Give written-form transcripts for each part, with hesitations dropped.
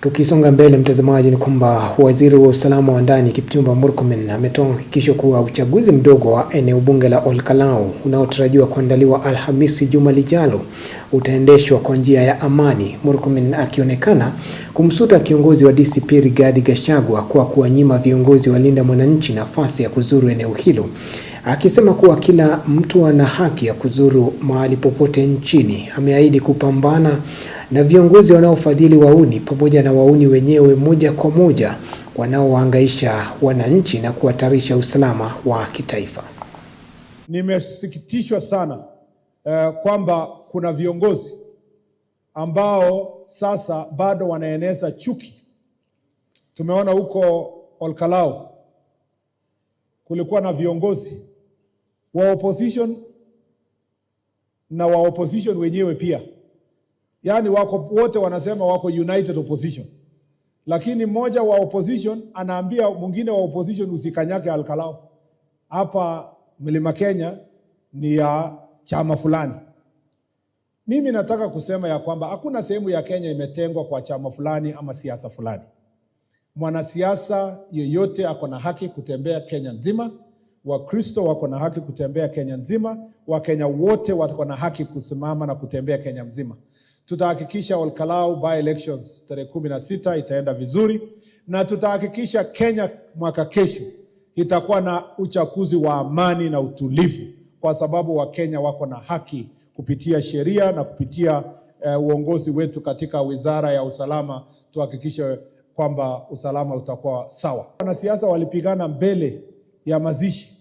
Tukisonga mbele mtazamaji, ni kwamba waziri wa usalama wa ndani Kipchumba Murkomen ametoa hakikisho kuwa uchaguzi mdogo wa eneo bunge la Olkalau unaotarajiwa kuandaliwa Alhamisi juma lijalo utaendeshwa kwa njia ya amani. Murkomen akionekana kumsuta kiongozi wa DCP Rigathi Gachagua kwa kuwanyima viongozi wa Linda Mwananchi nafasi ya kuzuru eneo hilo, akisema kuwa kila mtu ana haki ya kuzuru mahali popote nchini. Ameahidi kupambana na viongozi wanaofadhili wauni pamoja na wauni wenyewe moja kwa moja wanaohangaisha wananchi na kuhatarisha usalama wa kitaifa. Nimesikitishwa sana kwamba kuna viongozi ambao sasa bado wanaeneza chuki. Tumeona huko Olkalau kulikuwa na viongozi wa opposition na wa opposition wenyewe pia. Yaani wako wote wanasema wako united opposition. Lakini mmoja wa opposition anaambia mwingine wa opposition usikanyake Olkalau. Hapa Mlima Kenya ni ya chama fulani. Mimi nataka kusema ya kwamba hakuna sehemu ya Kenya imetengwa kwa chama fulani ama siasa fulani. Mwanasiasa yoyote ako na haki kutembea Kenya nzima. Wakristo wako na haki kutembea Kenya nzima. Wakenya wote wako na haki kusimama na kutembea Kenya nzima. Tutahakikisha Olkalau by elections tarehe 16 itaenda vizuri, na tutahakikisha Kenya mwaka kesho itakuwa na uchaguzi wa amani na utulivu, kwa sababu Wakenya wako na haki kupitia sheria na kupitia uongozi wetu katika wizara ya usalama. Tuhakikishe kwamba usalama utakuwa sawa. Wanasiasa walipigana mbele ya mazishi,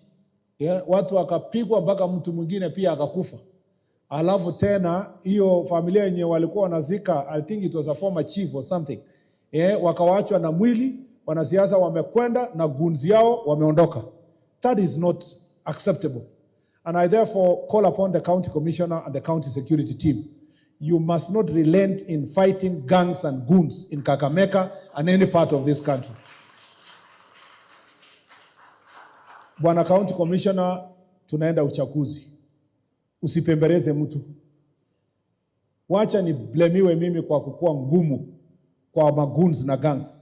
watu wakapigwa mpaka mtu mwingine pia akakufa. Alafu tena hiyo familia yenye walikuwa wanazika, I think it was a former chief or something, wakawachwa na mwili. Wanasiasa wamekwenda na gunzi yao wameondoka. That is not acceptable. And I therefore call upon the county commissioner and the county security team. You must not relent in fighting gangs and goons in Kakamega and any part of this country. Bwana county commissioner, tunaenda uchaguzi. Usipembeleze mtu. Wacha ni blamiwe mimi kwa kukua ngumu kwa magoons na gangs.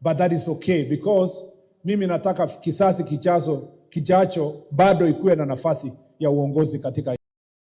But that is okay, because mimi nataka kisasi kijacho bado ikuwe na nafasi ya uongozi katika